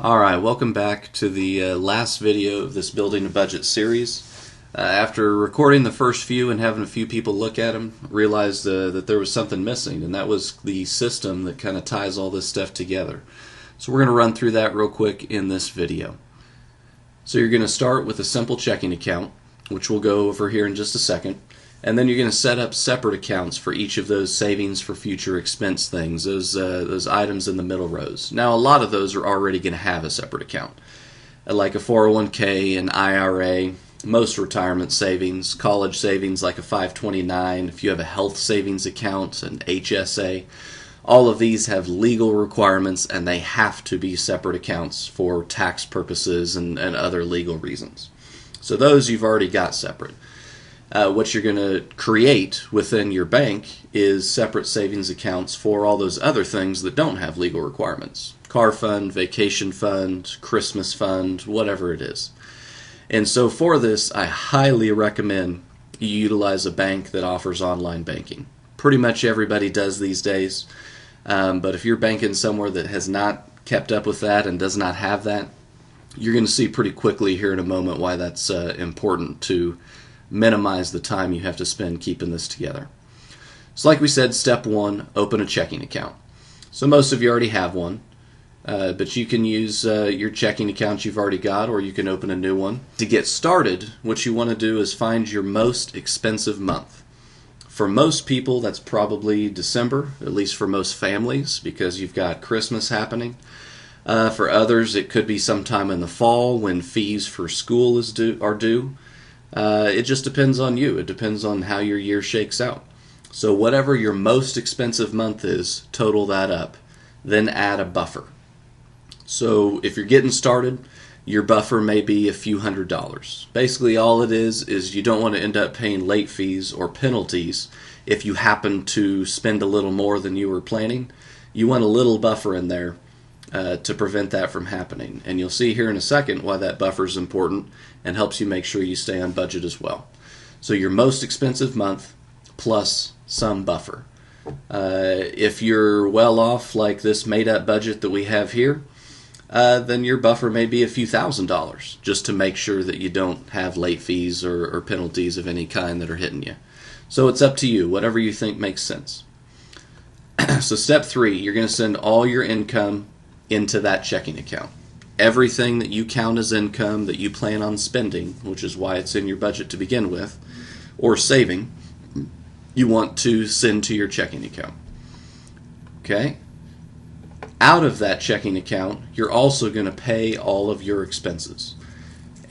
Alright, welcome back to the last video of this Building a Budget series. After recording the first few and having a few people look at them, realized that there was something missing, and that was the system that kind of ties all this stuff together. So we're going to run through that real quick in this video. So you're going to start with a simple checking account, which we'll go over here in just a second. And then you're going to set up separate accounts for each of those savings for future expense things, those items in the middle rows. Now, a lot of those are already going to have a separate account, like a 401k, an IRA, most retirement savings, college savings like a 529, if you have a health savings account, an HSA. All of these have legal requirements, and they have to be separate accounts for tax purposes and other legal reasons. So those you've already got separate. What you're going to create within your bank is separate savings accounts for all those other things that don't have legal requirements. Car fund, vacation fund, Christmas fund, whatever it is. And so for this, I highly recommend you utilize a bank that offers online banking. Pretty much everybody does these days, but if you're banking somewhere that has not kept up with that and does not have that, you're going to see pretty quickly here in a moment why that's important to minimize the time you have to spend keeping this together. So like we said, step one, open a checking account. So most of you already have one, but you can use your checking account you've already got, or you can open a new one. To get started, what you want to do is find your most expensive month. For most people, that's probably December, at least for most families, because you've got Christmas happening. For others, it could be sometime in the fall when fees for school are due. It just depends on you. It depends on how your year shakes out. So whatever your most expensive month is, total that up. Then add a buffer. So if you're getting started, your buffer may be a few $100s. Basically all it is you don't want to end up paying late fees or penalties if you happen to spend a little more than you were planning. You want a little buffer in there to prevent that from happening. And you'll see here in a second why that buffer is important and helps you make sure you stay on budget as well. So your most expensive month plus some buffer. If you're well off like this made-up budget that we have here, then your buffer may be a few $1,000s just to make sure that you don't have late fees or penalties of any kind that are hitting you. So it's up to you, whatever you think makes sense. So step three, you're going to send all your income into that checking account. Everything that you count as income that you plan on spending, which is why it's in your budget to begin with, or saving, you want to send to your checking account. Okay? Out of that checking account, you're also going to pay all of your expenses.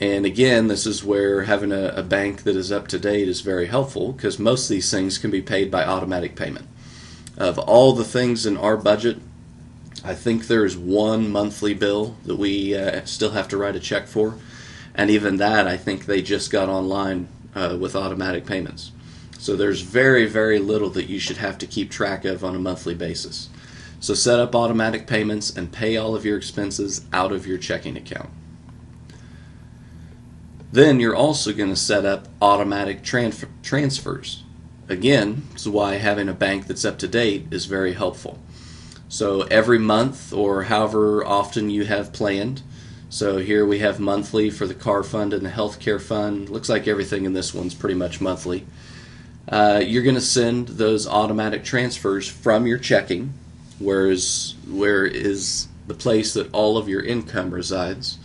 And again, this is where having a bank that is up to date is very helpful, because most of these things can be paid by automatic payment. Of all the things in our budget, I think there's one monthly bill that we still have to write a check for, and even that I think they just got online with automatic payments. So there's very, very little that you should have to keep track of on a monthly basis. So set up automatic payments and pay all of your expenses out of your checking account. Then you're also going to set up automatic transfers. Again, this is why having a bank that's up to date is very helpful. So every month, or however often you have planned, so here we have monthly for the car fund and the healthcare fund. Looks like everything in this one's pretty much monthly. You're going to send those automatic transfers from your checking, where is the place that all of your income resides,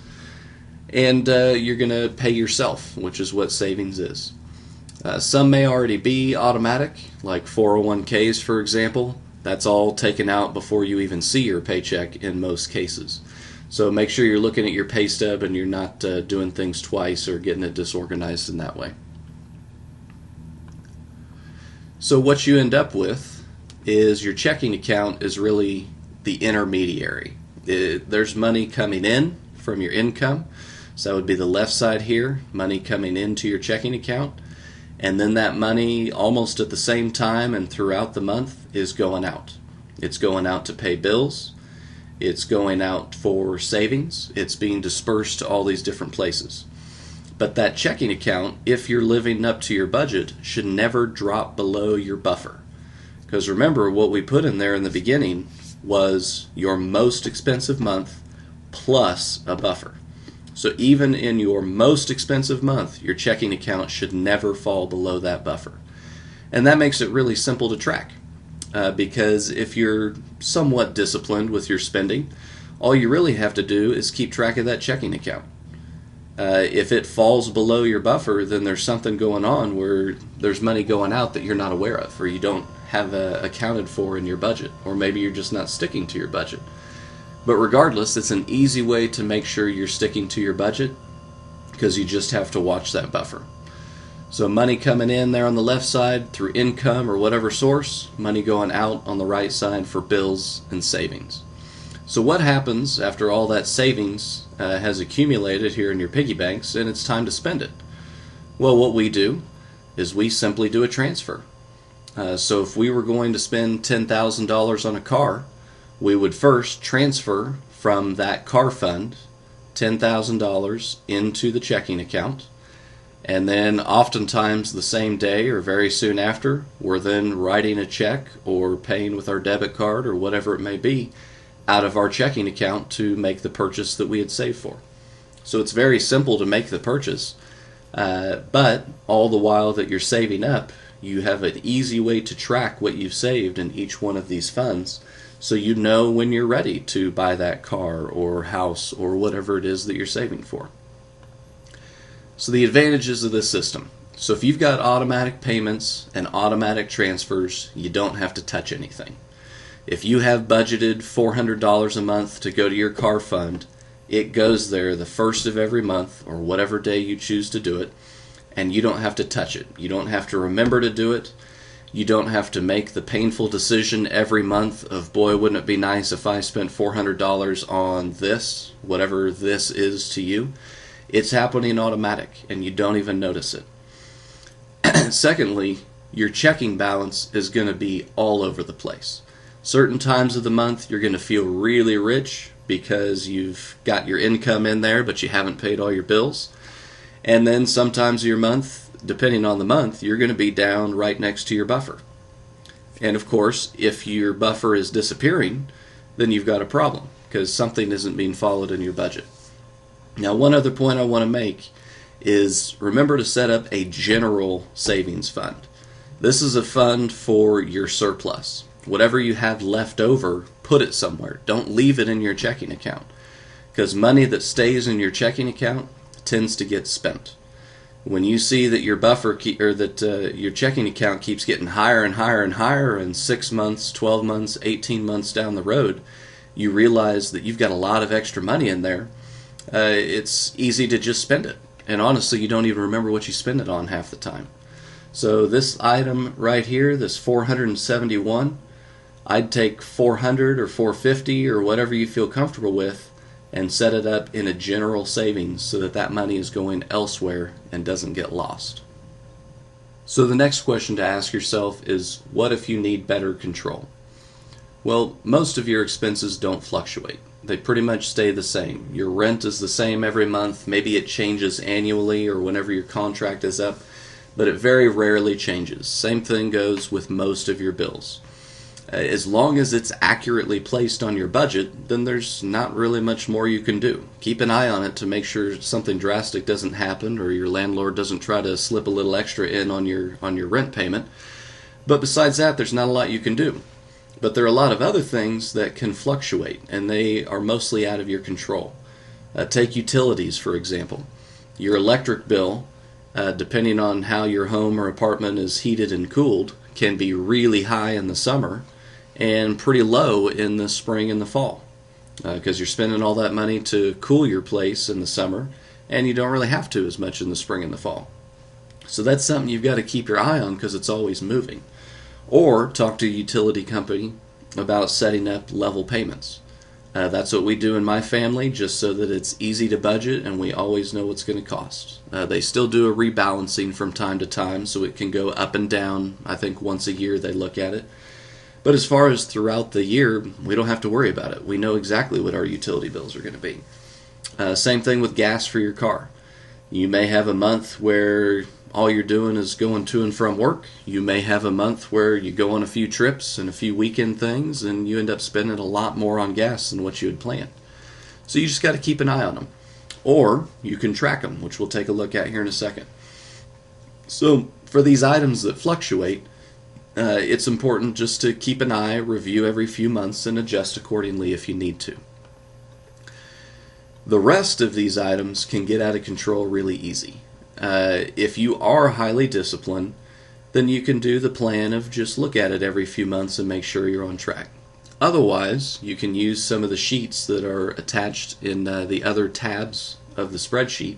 and you're going to pay yourself, which is what savings is. Some may already be automatic, like 401ks, for example. That's all taken out before you even see your paycheck in most cases. So make sure you're looking at your pay stub and you're not doing things twice or getting it disorganized in that way. So what you end up with is your checking account is really the intermediary. There's money coming in from your income. So that would be the left side here, money coming into your checking account. And then that money, almost at the same time and throughout the month, is going out. It's going out to pay bills. It's going out for savings. It's being dispersed to all these different places. But that checking account, if you're living up to your budget, should never drop below your buffer. Because remember, what we put in there in the beginning was your most expensive month plus a buffer. So even in your most expensive month, your checking account should never fall below that buffer. And that makes it really simple to track. Because if you're somewhat disciplined with your spending, all you really have to do is keep track of that checking account. If it falls below your buffer, then there's something going on where there's money going out that you're not aware of, or you don't have accounted for in your budget, or maybe you're just not sticking to your budget. But regardless, it's an easy way to make sure you're sticking to your budget, because you just have to watch that buffer. So money coming in there on the left side through income or whatever source, money going out on the right side for bills and savings. So what happens after all that savings has accumulated here in your piggy banks and it's time to spend it? Well, what we do is we simply do a transfer. So if we were going to spend $10,000 on a car, we would first transfer from that car fund $10,000 into the checking account. And then oftentimes the same day or very soon after, we're then writing a check or paying with our debit card or whatever it may be out of our checking account to make the purchase that we had saved for. So it's very simple to make the purchase, but all the while that you're saving up, you have an easy way to track what you've saved in each one of these funds, so you know when you're ready to buy that car or house or whatever it is that you're saving for. So the advantages of this system. So if you've got automatic payments and automatic transfers, you don't have to touch anything. If you have budgeted $400 a month to go to your car fund, it goes there the first of every month or whatever day you choose to do it, and you don't have to touch it. You don't have to remember to do it. You don't have to make the painful decision every month of, boy, wouldn't it be nice if I spent $400 on this, whatever this is to you. It's happening automatic, and you don't even notice it. Secondly, your checking balance is going to be all over the place. Certain times of the month, you're going to feel really rich because you've got your income in there, but you haven't paid all your bills. And then sometimes of your month, depending on the month, you're going to be down right next to your buffer. And of course, if your buffer is disappearing, then you've got a problem because something isn't being followed in your budget. Now, one other point I want to make is remember to set up a general savings fund. This is a fund for your surplus. Whatever you have left over, put it somewhere. Don't leave it in your checking account, because money that stays in your checking account tends to get spent. When you see that your buffer your checking account keeps getting higher and higher and higher, and 6 months, 12 months, 18 months down the road, you realize that you've got a lot of extra money in there. It's easy to just spend it, and honestly you don't even remember what you spend it on half the time. So this item right here, this 471, I'd take 400 or 450 or whatever you feel comfortable with and set it up in a general savings so that that money is going elsewhere and doesn't get lost. So the next question to ask yourself is, what if you need better control? Well, most of your expenses don't fluctuate. They pretty much stay the same. Your rent is the same every month. Maybe it changes annually or whenever your contract is up, but it very rarely changes. Same thing goes with most of your bills. As long as it's accurately placed on your budget, then there's not really much more you can do. Keep an eye on it to make sure something drastic doesn't happen or your landlord doesn't try to slip a little extra in on your rent payment. But besides that, there's not a lot you can do. But there are a lot of other things that can fluctuate, and they are mostly out of your control. Take utilities, for example. Your electric bill, depending on how your home or apartment is heated and cooled, can be really high in the summer and pretty low in the spring and the fall, because you're spending all that money to cool your place in the summer, and you don't really have to as much in the spring and the fall. So that's something you've got to keep your eye on because it's always moving. Or talk to a utility company about setting up level payments. That's what we do in my family, just so that it's easy to budget and we always know what's going to cost. They still do a rebalancing from time to time, so it can go up and down. I think once a year they look at it. But as far as throughout the year, we don't have to worry about it. We know exactly what our utility bills are going to be. Same thing with gas for your car. You may have a month where all you're doing is going to and from work. You may have a month where you go on a few trips and a few weekend things, and you end up spending a lot more on gas than what you had planned. So you just got to keep an eye on them. Or you can track them, which we'll take a look at here in a second. So for these items that fluctuate, it's important just to keep an eye, review every few months, and adjust accordingly if you need to. The rest of these items can get out of control really easy. If you are highly disciplined, then you can do the plan of just look at it every few months and make sure you're on track. Otherwise, you can use some of the sheets that are attached in the other tabs of the spreadsheet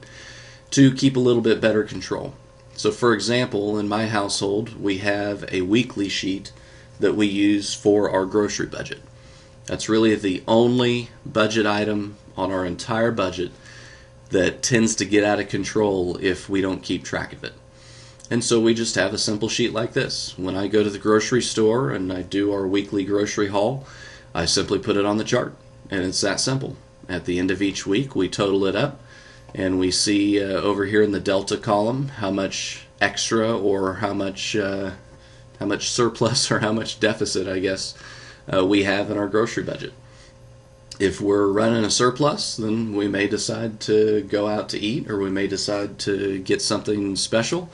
to keep a little bit better control. So for example, in my household, we have a weekly sheet that we use for our grocery budget. That's really the only budget item on our entire budget that tends to get out of control if we don't keep track of it. And so we just have a simple sheet like this. When I go to the grocery store and I do our weekly grocery haul, I simply put it on the chart, and it's that simple. At the end of each week, we total it up, and we see over here in the delta column how much extra or how much surplus or how much deficit, I guess, we have in our grocery budget. If we're running a surplus, then we may decide to go out to eat, or we may decide to get something special.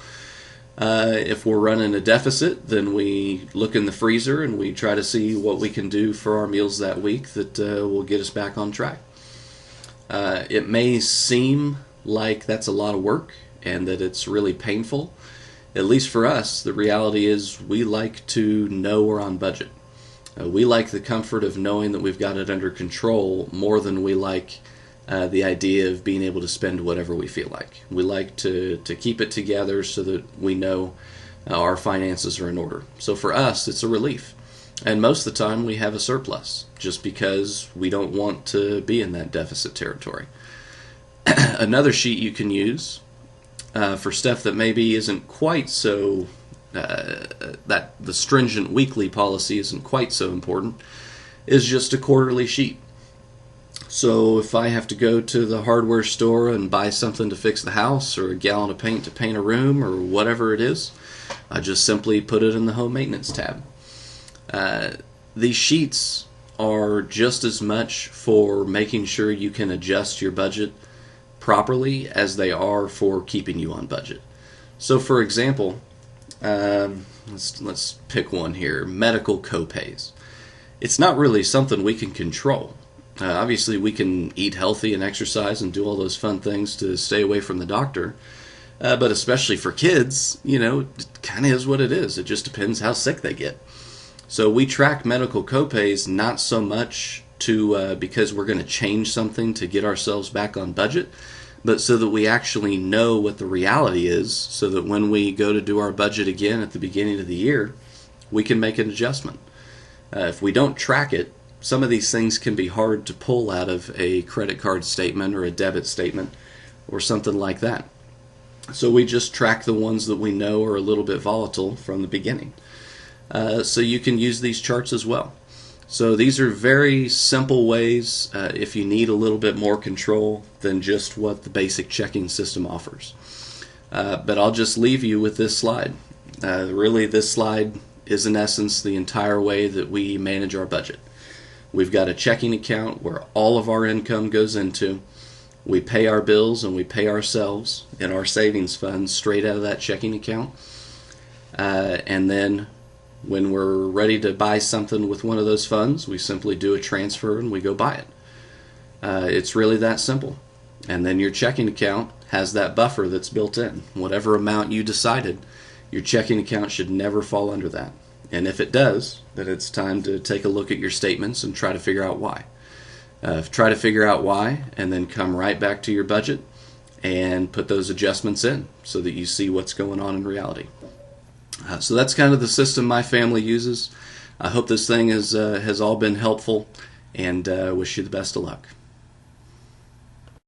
If we're running a deficit, then we look in the freezer and we try to see what we can do for our meals that week that will get us back on track. It may seem like that's a lot of work and that it's really painful. At least for us, the reality is we like to know we're on budget. We like the comfort of knowing that we've got it under control more than we like the idea of being able to spend whatever we feel like. We like to keep it together so that we know our finances are in order. So for us, it's a relief. And most of the time we have a surplus just because we don't want to be in that deficit territory. Another sheet you can use for stuff that maybe isn't quite so, that the stringent weekly policy isn't quite so important, is just a quarterly sheet. So if I have to go to the hardware store and buy something to fix the house, or a gallon of paint to paint a room, or whatever it is, I just simply put it in the home maintenance tab. These sheets are just as much for making sure you can adjust your budget properly as they are for keeping you on budget. So for example, let's pick one here, medical copays. It's not really something we can control. Obviously we can eat healthy and exercise and do all those fun things to stay away from the doctor, but especially for kids, it kind of is what it is. It just depends how sick they get. So we track medical copays not so much because we're going to change something to get ourselves back on budget, but so that we actually know what the reality is, so that when we go to do our budget again at the beginning of the year, we can make an adjustment. If we don't track it, some of these things can be hard to pull out of a credit card statement or a debit statement or something like that. So we just track the ones that we know are a little bit volatile from the beginning. So you can use these charts as well. So these are very simple ways if you need a little bit more control than just what the basic checking system offers. But I'll just leave you with this slide. Really, this slide is in essence the entire way that we manage our budget. We've got a checking account where all of our income goes into. We pay our bills and we pay ourselves in our savings funds straight out of that checking account. And then when we're ready to buy something with one of those funds, we simply do a transfer and we go buy it. It's really that simple. And then your checking account has that buffer that's built in. Whatever amount you decided, your checking account should never fall under that. And if it does, then it's time to take a look at your statements and try to figure out why. Try to figure out why, and then come right back to your budget and put those adjustments in so that you see what's going on in reality. So that's kind of the system my family uses. I hope this thing has all been helpful, and wish you the best of luck.